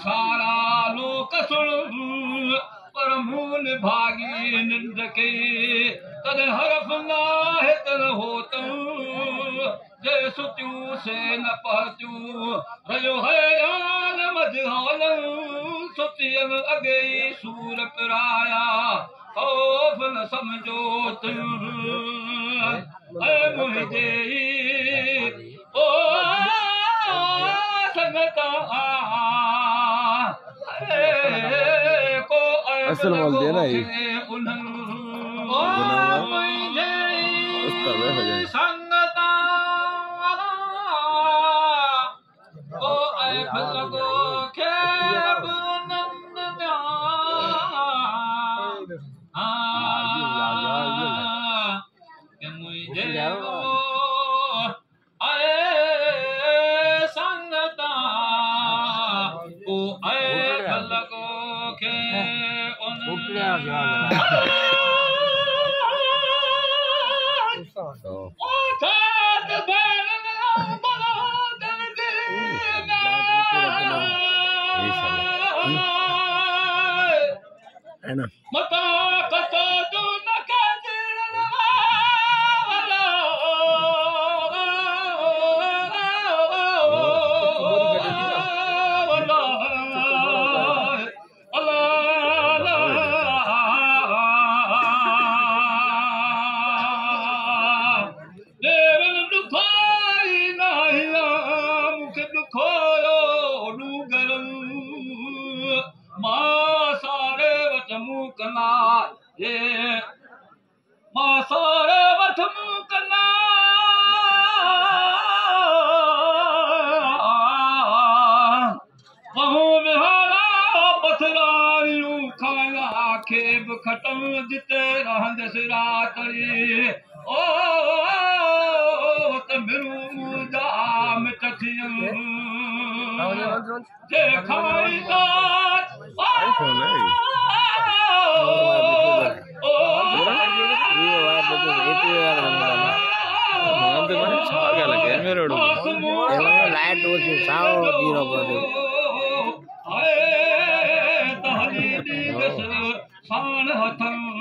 सारा लोक सुन पर मूल भागी निंद के तद हरफ ना है तद होतूं जे सुत्यूं से न पहुंचूं रयो है यान मजहालन सुतियन अगे सूर पिराया खौफ न समझो तुम ऐ मुझे ओ संगता को असल बोल दिया ना ये संगता को ऐ लगो के है ना मता कतो तू न सारे वठ मुकना बहु बिहारा पथरारियूं खाया खेब खटम जिते रहंदस रातरी ओ त मिरू जा मिट थियूं जे खाईंदा लाइट साव जीरो शान हथन